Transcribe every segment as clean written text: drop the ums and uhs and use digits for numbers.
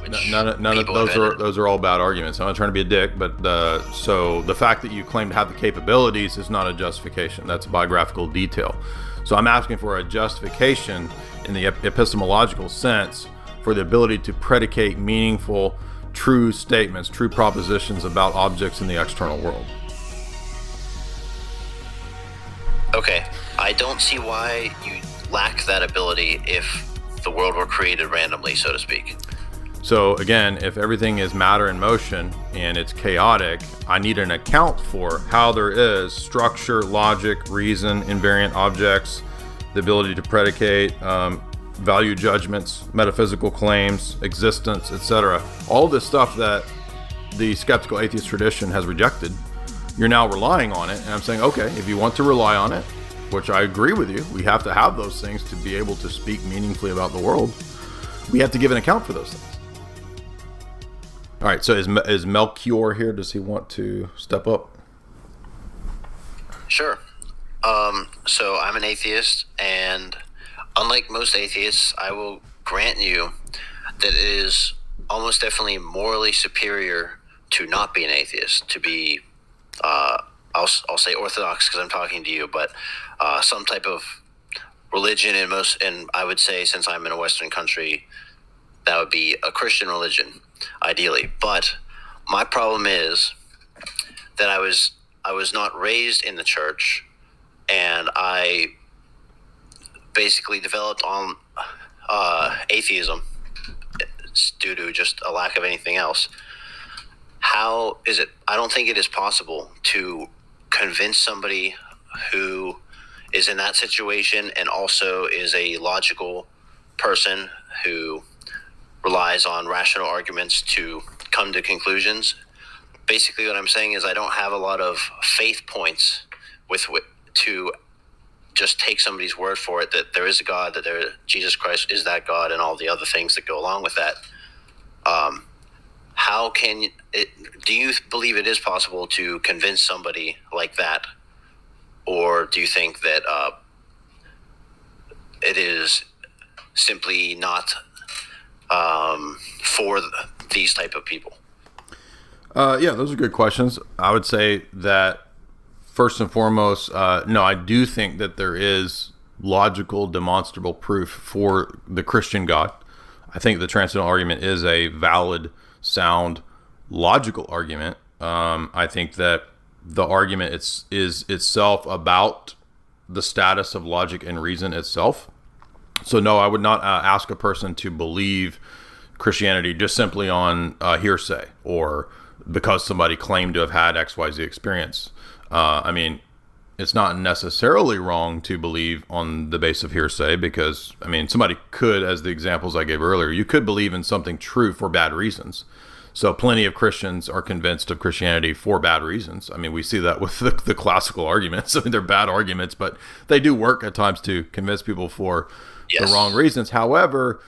which None of people those are all bad arguments. I'm not trying to be a dick, but so the fact that you claim to have the capabilities is not a justification. That's a biographical detail. So I'm asking for a justification in the epistemological sense for the ability to predicate meaningful, true statements, true propositions about objects in the external world. Okay, I don't see why you lack that ability if the world were created randomly, so to speak. So again, if everything is matter in motion and it's chaotic, I need an account for how there is structure, logic, reason, invariant objects, the ability to predicate, value judgments, metaphysical claims, existence, etc. All this stuff that the skeptical atheist tradition has rejected, you're now relying on it. And I'm saying, okay, if you want to rely on it, which I agree with you, we have to have those things to be able to speak meaningfully about the world. We have to give an account for those things. All right, so is Melchior here? Does he want to step up? Sure. So I'm an atheist, and unlike most atheists, I will grant you that it is almost definitely morally superior to not be an atheist, to be, I'll say orthodox because I'm talking to you, but some type of religion and I would say, since I'm in a Western country, that would be a Christian religion, ideally. But my problem is that I was not raised in the church, and I basically developed on atheism due to just a lack of anything else. How is it? I don't think it is possible to convince somebody who is in that situation and also is a logical person who relies on rational arguments to come to conclusions. Basically, what I'm saying is I don't have a lot of faith points to just take somebody's word for it that there is a God, that Jesus Christ is that God, and all the other things that go along with that. How can do you believe it is possible to convince somebody like that, or do you think that it is simply not for these type of people? Yeah, those are good questions. I would say that first and foremost, no, I do think that there is logical, demonstrable proof for the Christian God. I think the transcendental argument is a valid, sound, logical argument. I think that the argument is itself about the status of logic and reason itself. So no, I would not ask a person to believe Christianity just simply on hearsay or because somebody claimed to have had XYZ experience. I mean, it's not necessarily wrong to believe on the basis of hearsay because, I mean, somebody could, as the examples I gave earlier, you could believe in something true for bad reasons. So plenty of Christians are convinced of Christianity for bad reasons. I mean, we see that with the classical arguments. I mean, they're bad arguments, but they do work at times to convince people for the wrong reasons. However,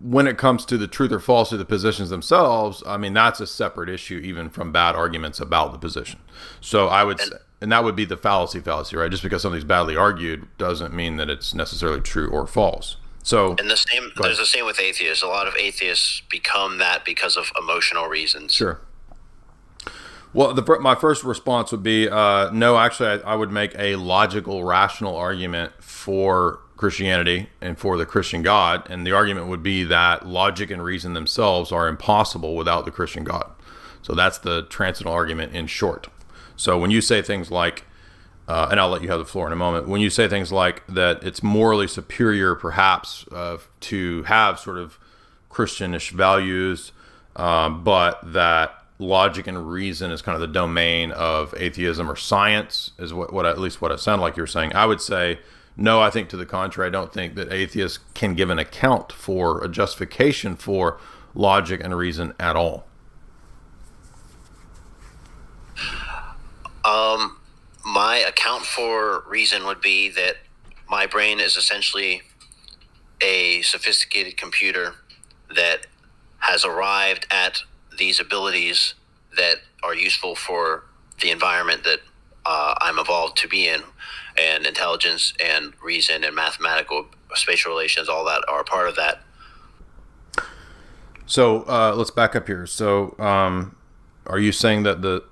when it comes to the truth or falsity of the positions themselves, I mean, that's a separate issue even from bad arguments about the position. So I would say, and that would be the fallacy, right? Just because something's badly argued doesn't mean that it's necessarily true or false. So, and there's the same with atheists. A lot of atheists become that because of emotional reasons. Sure. Well, my first response would be, no, actually, I would make a logical, rational argument for Christianity and for the Christian God. And the argument would be that logic and reason themselves are impossible without the Christian God. So that's the transcendental argument in short. So when you say things like, and I'll let you have the floor in a moment, when you say things like that it's morally superior perhaps to have sort of Christianish values, but that logic and reason is kind of the domain of atheism or science is what at least what it sounded like you were saying. I would say, no, I think to the contrary. I don't think that atheists can give an account for a justification for logic and reason at all. My account for reason would be that my brain is essentially a sophisticated computer that has arrived at these abilities that are useful for the environment that I'm evolved to be in, and intelligence and reason and mathematical spatial relations, all that are a part of that. So let's back up here. So are you saying that the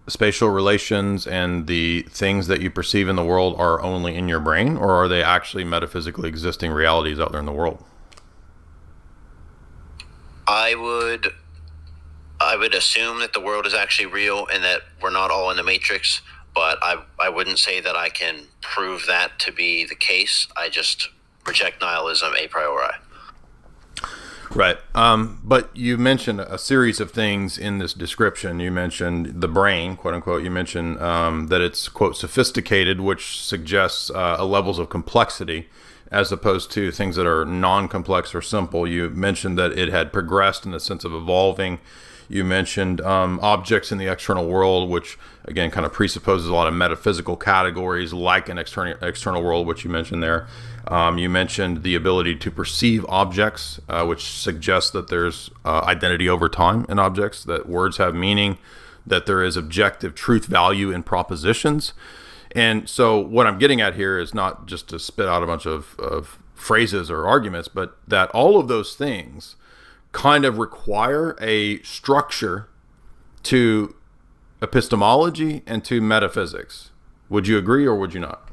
spatial relations and the things that you perceive in the world are only in your brain, or are they actually metaphysically existing realities out there in the world? I would assume that the world is actually real and that we're not all in the matrix, but I wouldn't say that I can prove that to be the case. I just reject nihilism a priori. Right. But you mentioned a series of things in this description. You mentioned the brain, quote unquote. You mentioned that it's, quote, sophisticated, which suggests levels of complexity as opposed to things that are non-complex or simple. You mentioned that it had progressed in the sense of evolving. You mentioned objects in the external world, which again kind of presupposes a lot of metaphysical categories like an external world, which you mentioned there. You mentioned the ability to perceive objects, which suggests that there's identity over time in objects, that words have meaning, that there is objective truth value in propositions. And so what I'm getting at here is not just to spit out a bunch of phrases or arguments, but that all of those things kind of require a structure to epistemology and to metaphysics. Would you agree or would you not?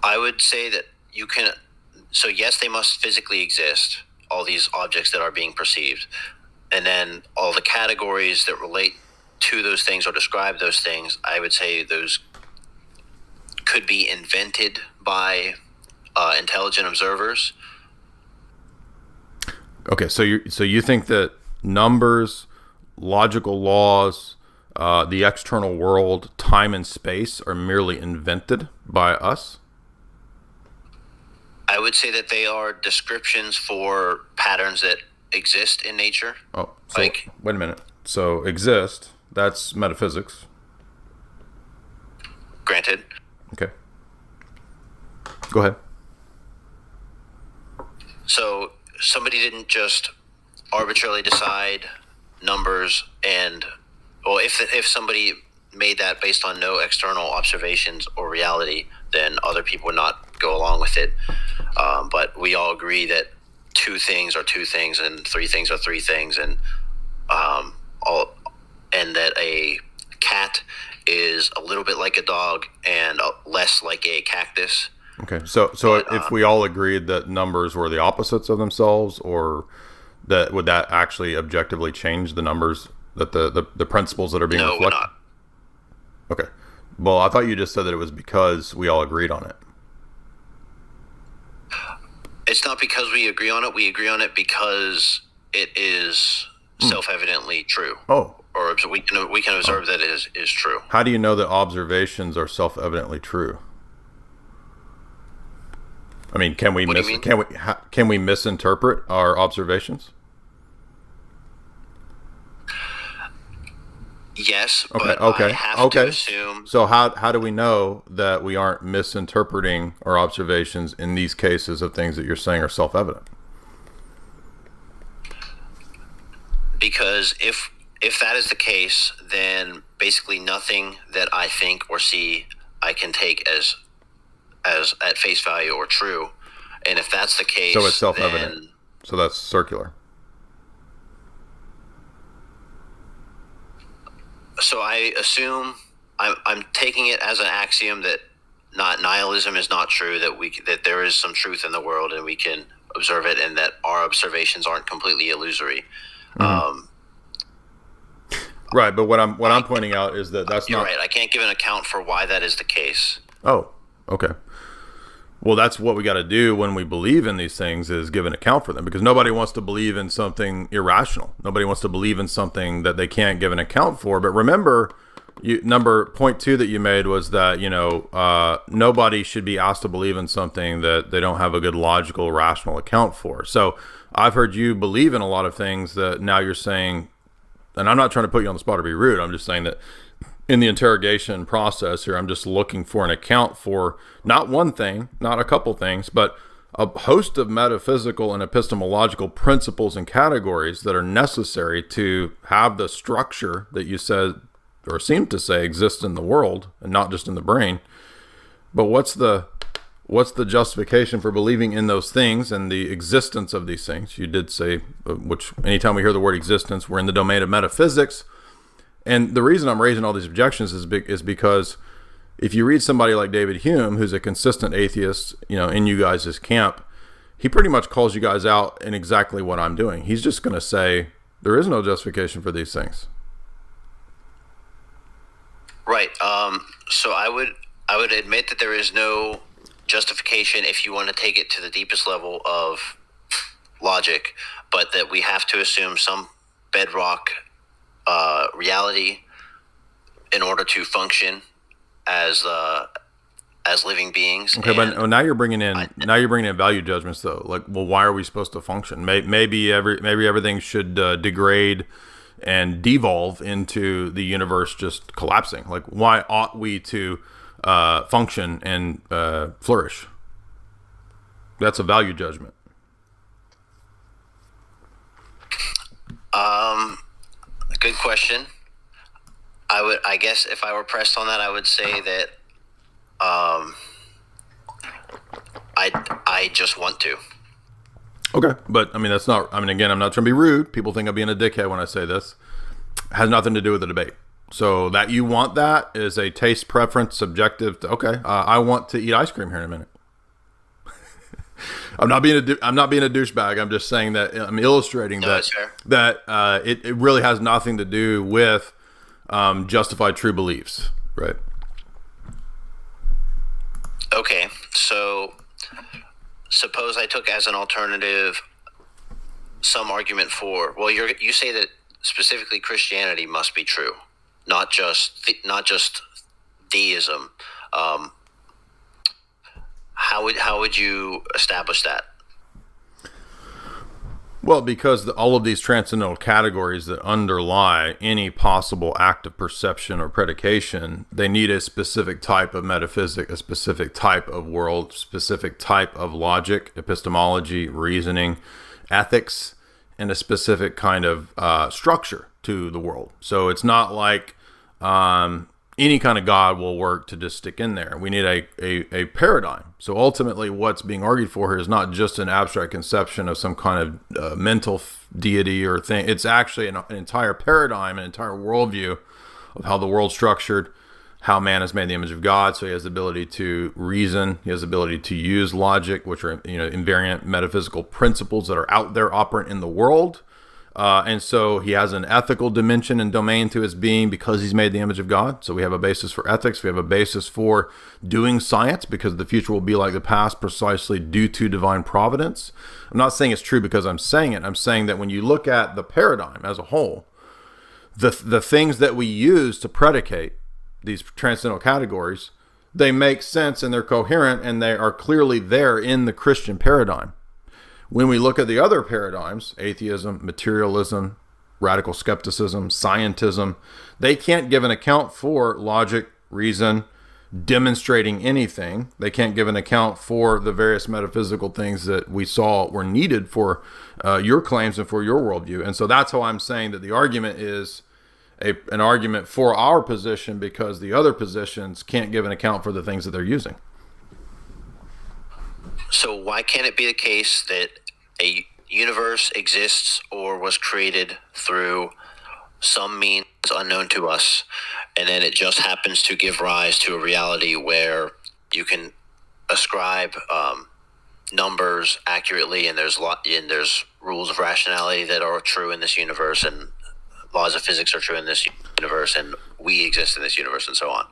I would say that you can. So yes, they must physically exist, all these objects that are being perceived. And then all the categories that relate to those things or describe those things, I would say those could be invented by intelligent observers. Okay, so you think that numbers, logical laws, the external world, time and space are merely invented by us? I would say that they are descriptions for patterns that exist in nature. Oh, so wait a minute. So exist, that's metaphysics. Granted. Okay. Go ahead. So somebody didn't just arbitrarily decide numbers and, well, if somebody made that based on no external observations or reality, then other people would not go along with it. But we all agree that two things are two things and three things are three things, and that a cat is a little bit like a dog and less like a cactus. Okay, so if we all agreed that numbers were the opposites of themselves, or that would that actually objectively change the numbers, that the principles that are being reflected? No, it would not. Okay. Well, I thought you just said that it was because we all agreed on it. It's not because we agree on it. We agree on it because it is self-evidently true. Oh. Or we can observe that it is true. How do you know that observations are self-evidently true? I mean, can we misinterpret our observations? Yes, okay, but okay, I have to assume. So how do we know that we aren't misinterpreting our observations in these cases of things that you're saying are self-evident? Because if that is the case, then basically nothing that I think or see I can take as at face value or true. And if that's the case, so it's self-evident. So that's circular. So I assume I'm taking it as an axiom that nihilism is not true, that there is some truth in the world and we can observe it, and that our observations aren't completely illusory. Mm-hmm. Right, but what I'm pointing out is that that's you're not right. I can't give an account for why that is the case. Oh, okay. Well, that's what we got to do when we believe in these things, is give an account for them, because nobody wants to believe in something irrational. Nobody wants to believe in something that they can't give an account for. But remember, point 2 that you made was that, nobody should be asked to believe in something that they don't have a good logical, rational account for. So I've heard you believe in a lot of things that now you're saying, and I'm not trying to put you on the spot or be rude, I'm just saying that in the interrogation process here, I'm just looking for an account for not one thing, not a couple things, but a host of metaphysical and epistemological principles and categories that are necessary to have the structure that you said, or seem to say, exists in the world and not just in the brain. But what's the what's the justification for believing in those things and the existence of these things? You did say, which anytime we hear the word existence, we're in the domain of metaphysics. And the reason I'm raising all these objections is because if you read somebody like David Hume, who's a consistent atheist, in you guys' camp, he pretty much calls you guys out in exactly what I'm doing. He's just going to say there is no justification for these things. Right. So I would admit that there is no justification if you want to take it to the deepest level of logic, but that we have to assume some bedrock reality in order to function as living beings. Okay, but now you're bringing in value judgments though. Like, well, why are we supposed to function? Maybe everything should degrade and devolve into the universe just collapsing. Like, why ought we to function and flourish? That's a value judgment. Good question. I guess if I were pressed on that, I would say that I just want to. Okay, but that's not. Again, I'm not trying to be rude. People think I'm being a dickhead when I say this. It has nothing to do with the debate. So that you want that is a taste preference, subjective. I want to eat ice cream here in a minute. I'm not being a douchebag. I'm just saying that I'm illustrating that it really has nothing to do with justified true beliefs, right? Okay, so suppose I took as an alternative some argument for, well, you say that specifically Christianity must be true, not just Deism. How would you establish that? Well, because all of these transcendental categories that underlie any possible act of perception or predication, they need a specific type of metaphysic, a specific type of world, specific type of logic, epistemology, reasoning, ethics, and a specific kind of structure to the world. So it's not like any kind of God will work to just stick in there. We need a paradigm. So ultimately what's being argued for here is not just an abstract conception of some kind of mental deity or thing. It's actually an entire paradigm, an entire worldview of how the world's structured, how man is made in the image of God. So he has the ability to reason. He has the ability to use logic, which are invariant metaphysical principles that are out there operant in the world. And so he has an ethical dimension and domain to his being because he's made in the image of God. So we have a basis for ethics. We have a basis for doing science because the future will be like the past precisely due to divine providence. I'm not saying it's true because I'm saying it. I'm saying that when you look at the paradigm as a whole, the things that we use to predicate these transcendental categories, they make sense and they're coherent and they are clearly there in the Christian paradigm. When we look at the other paradigms, atheism, materialism, radical skepticism, scientism, they can't give an account for logic, reason, demonstrating anything. They can't give an account for the various metaphysical things that we saw were needed for your claims and for your worldview. And so that's how I'm saying that the argument is an argument for our position because the other positions can't give an account for the things that they're using. So why can't it be the case that a universe exists or was created through some means unknown to us, and then it just happens to give rise to a reality where you can ascribe numbers accurately, and there's rules of rationality that are true in this universe, and laws of physics are true in this universe, and we exist in this universe, and so on?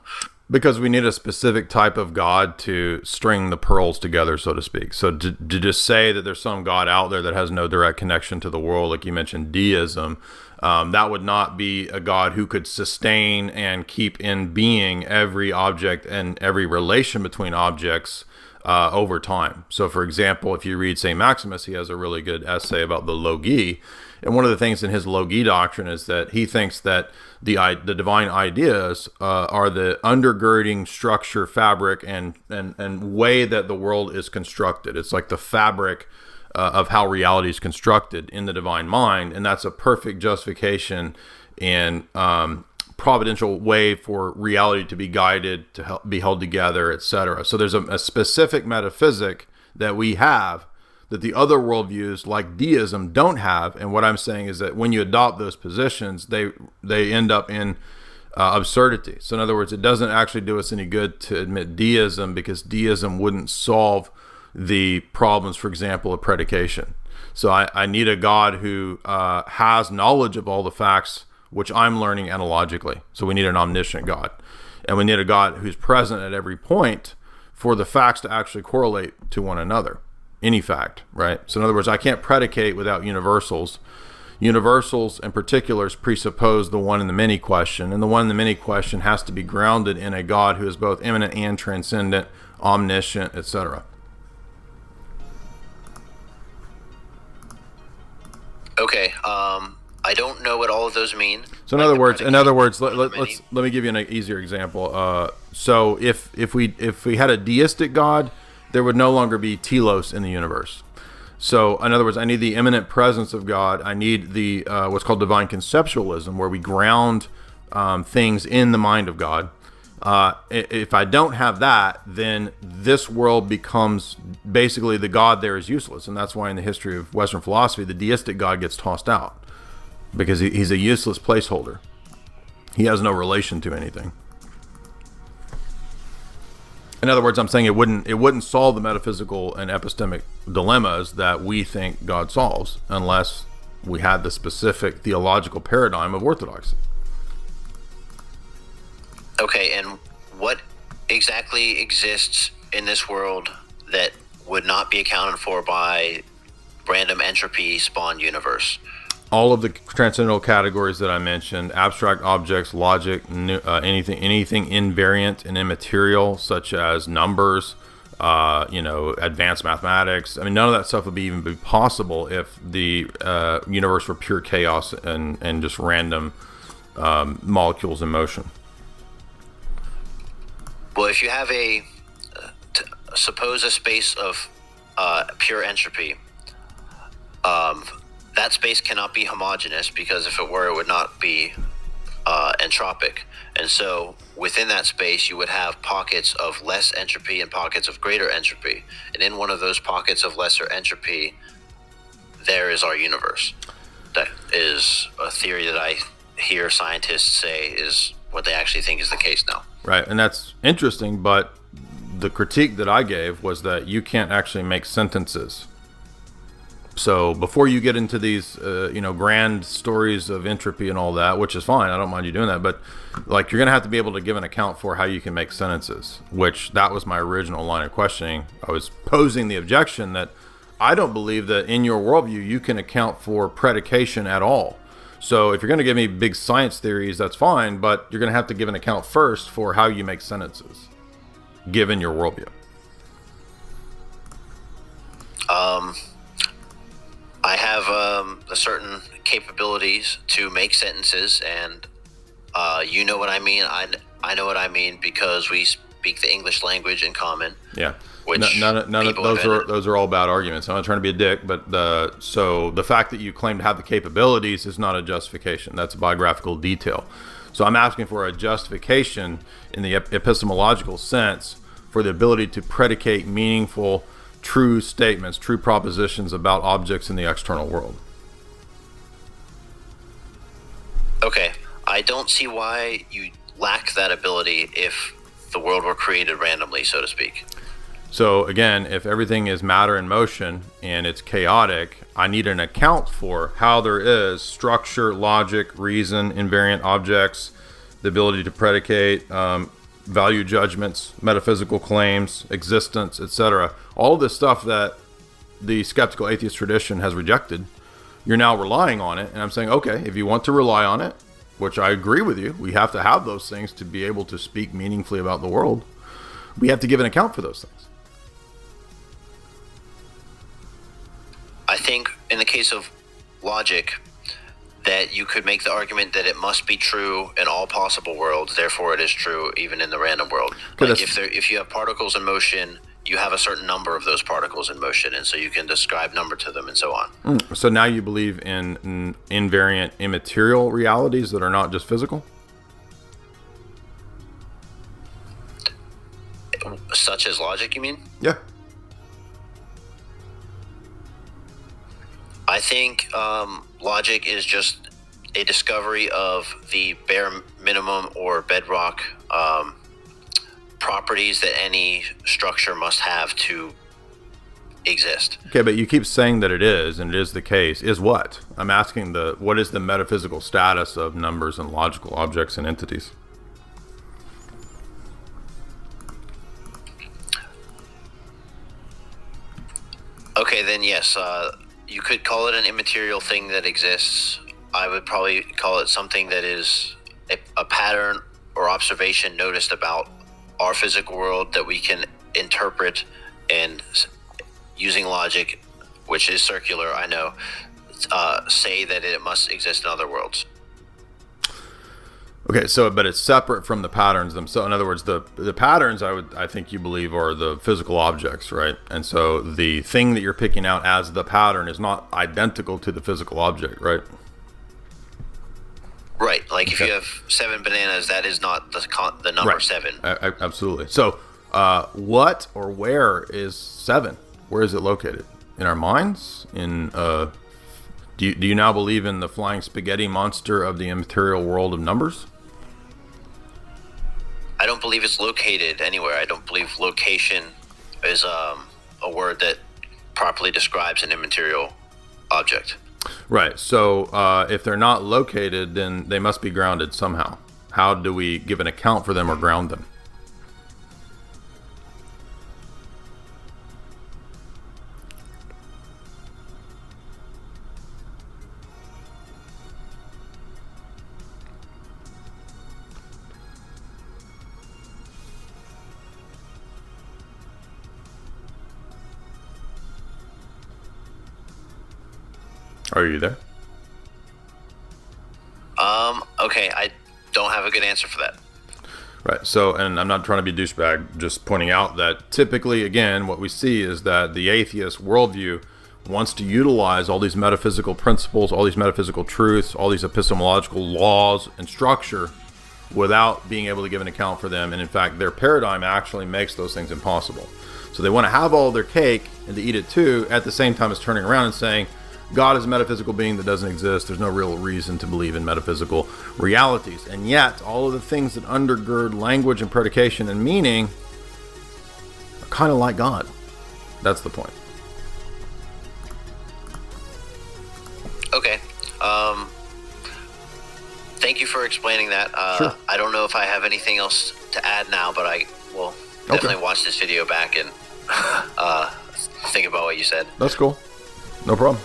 Because we need a specific type of God to string the pearls together, so to speak. So to just say that there's some God out there that has no direct connection to the world, like you mentioned, Deism, that would not be a God who could sustain and keep in being every object and every relation between objects over time. So, for example, if you read St. Maximus, he has a really good essay about the logi. And one of the things in his logi doctrine is that he thinks that the divine ideas are the undergirding structure, fabric, and way that the world is constructed. It's like the fabric of how reality is constructed in the divine mind, and that's a perfect justification and providential way for reality to be guided, to be held together, etc. So there's a specific metaphysic that we have that the other worldviews like Deism don't have. And what I'm saying is that when you adopt those positions, they end up in absurdity. So in other words, it doesn't actually do us any good to admit Deism, because Deism wouldn't solve the problems, for example, of predication. So I need a God who has knowledge of all the facts, which I'm learning analogically. So we need an omniscient God. And we need a God who's present at every point for the facts to actually correlate to one another. Any fact, right? So in other words, I can't predicate without universals. Universals and particulars presuppose the one in the many question, and the one in the many question has to be grounded in a God who is both immanent and transcendent, omniscient, etc. Okay, I don't know what all of those mean. So in other words, let me give you an easier example. So if we had a deistic God, there would no longer be telos in the universe. So in other words, I need the immanent presence of God. I need the what's called divine conceptualism, where we ground things in the mind of God. If I don't have that, then this world becomes basically, the God there is useless. And that's why in the history of Western philosophy, the deistic God gets tossed out, because he's a useless placeholder. He has no relation to anything. In other words, I'm saying it wouldn't solve the metaphysical and epistemic dilemmas that we think God solves unless we had the specific theological paradigm of orthodoxy. Okay, and what exactly exists in this world that would not be accounted for by random entropy spawned universe? All of the transcendental categories that I mentioned: abstract objects, logic, anything invariant and immaterial, such as numbers, advanced mathematics. I mean, none of that stuff would even be possible if the universe were pure chaos and just random molecules in motion. Well, if you have suppose a space of pure entropy, that space cannot be homogeneous, because if it were, it would not be entropic. And so within that space, you would have pockets of less entropy and pockets of greater entropy. And in one of those pockets of lesser entropy, there is our universe. That is a theory that I hear scientists say is what they actually think is the case now. Right, and that's interesting, but the critique that I gave was that you can't actually make sentences. So before you get into these, grand stories of entropy and all that, which is fine, I don't mind you doing that, but like, you're going to have to be able to give an account for how you can make sentences, which that was my original line of questioning. I was posing the objection that I don't believe that in your worldview you can account for predication at all. So if you're going to give me big science theories, that's fine, but you're going to have to give an account first for how you make sentences, given your worldview. I have a certain capabilities to make sentences, and you know what I mean. I know what I mean, because we speak the English language in common. Yeah. Which none of those are all bad arguments. I'm not trying to be a dick, but so the fact that you claim to have the capabilities is not a justification. That's a biographical detail. So I'm asking for a justification in the epistemological sense for the ability to predicate meaningful, true statements, true propositions about objects in the external world. Okay, I don't see why you lack that ability if the world were created randomly, so to speak. So again, if everything is matter in motion and it's chaotic, I need an account for how there is structure, logic, reason, invariant objects, the ability to predicate, value judgments, metaphysical claims, existence, etc. All of this stuff that the skeptical atheist tradition has rejected, you're now relying on it. And I'm saying, okay, if you want to rely on it, which I agree with you, we have to have those things to be able to speak meaningfully about the world. We have to give an account for those things. I think in the case of logic, that you could make the argument that it must be true in all possible worlds, therefore it is true even in the random world. Like if you have particles in motion, you have a certain number of those particles in motion, and so you can describe number to them and so on. So now you believe in invariant immaterial realities that are not just physical? Such as logic, you mean? Yeah. I think logic is just a discovery of the bare minimum or bedrock properties that any structure must have to exist. Okay, but you keep saying that it is, and it is the case. Is what? I'm asking what is the metaphysical status of numbers and logical objects and entities? Okay, then yes, you could call it an immaterial thing that exists. I would probably call it something that is a pattern or observation noticed about our physical world that we can interpret and, using logic, which is circular, I know, say that it must exist in other worlds. Okay, so but it's separate from the patterns themselves. In other words, the patterns I think you believe are the physical objects, right? And so the thing that you're picking out as the pattern is not identical to the physical object, right? Right. Like if you have 7 bananas, that is not the number 7. Absolutely. So what or where is 7? Where is it located? In our minds? In do you now believe in the flying spaghetti monster of the immaterial world of numbers? I don't believe it's located anywhere. I don't believe location is a word that properly describes an immaterial object. Right. So if they're not located, then they must be grounded somehow. How do we give an account for them or ground them? Are you there? Okay, I don't have a good answer for that. Right. So, and I'm not trying to be douchebag, just pointing out that typically, again, what we see is that the atheist worldview wants to utilize all these metaphysical principles, all these metaphysical truths, all these epistemological laws and structure without being able to give an account for them. And in fact, their paradigm actually makes those things impossible. So they want to have all their cake and to eat it too, at the same time as turning around and saying, God is a metaphysical being that doesn't exist. There's no real reason to believe in metaphysical realities. And yet, all of the things that undergird language and predication and meaning are kind of like God. That's the point. Okay. Thank you for explaining that. Sure. I don't know if I have anything else to add now, but I will definitely watch this video back and think about what you said. That's cool. No problem.